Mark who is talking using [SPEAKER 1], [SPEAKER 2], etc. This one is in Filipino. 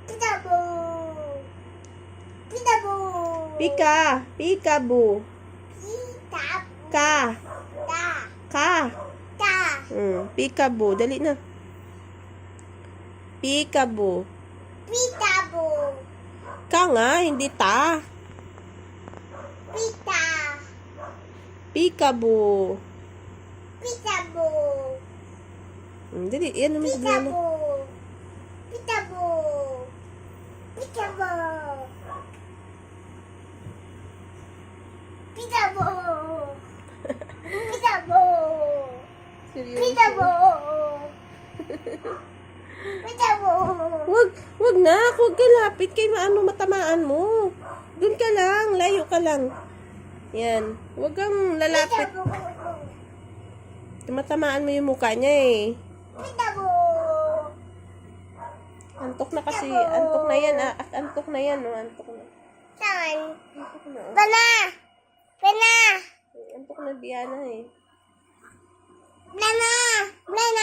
[SPEAKER 1] Peekaboo. Peekaboo.
[SPEAKER 2] Pika. Peekaboo.
[SPEAKER 1] Peekaboo.
[SPEAKER 2] Ka.
[SPEAKER 1] Ta.
[SPEAKER 2] Ka.
[SPEAKER 1] Ta.
[SPEAKER 2] Peekaboo. Dali na. Peekaboo.
[SPEAKER 1] Peekaboo.
[SPEAKER 2] Ka nga, hindi ta.
[SPEAKER 1] Pika.
[SPEAKER 2] Peekaboo.
[SPEAKER 1] Peekaboo.
[SPEAKER 2] Dali, yan naman sabihan na.
[SPEAKER 1] Peekaboo. Peekaboo. Peekaboo. Peekaboo. Peekaboo.
[SPEAKER 2] Seryoso.
[SPEAKER 1] Peekaboo. Peekaboo.
[SPEAKER 2] Wag na. Huwag ka lapit kay maano matamaan mo. Doon ka lang. Layo ka lang. Yan. Huwag kang lalapit. Matamaan mo yung mukha niya eh.
[SPEAKER 1] Peekaboo.
[SPEAKER 2] Antok na kasi. Antok na yan. Antok na yan. Oh. Antok na.
[SPEAKER 1] Saan?
[SPEAKER 2] Antok na. Oh.
[SPEAKER 1] Bana. Bana.
[SPEAKER 2] Antok na Diana eh.
[SPEAKER 1] Bana. Bana.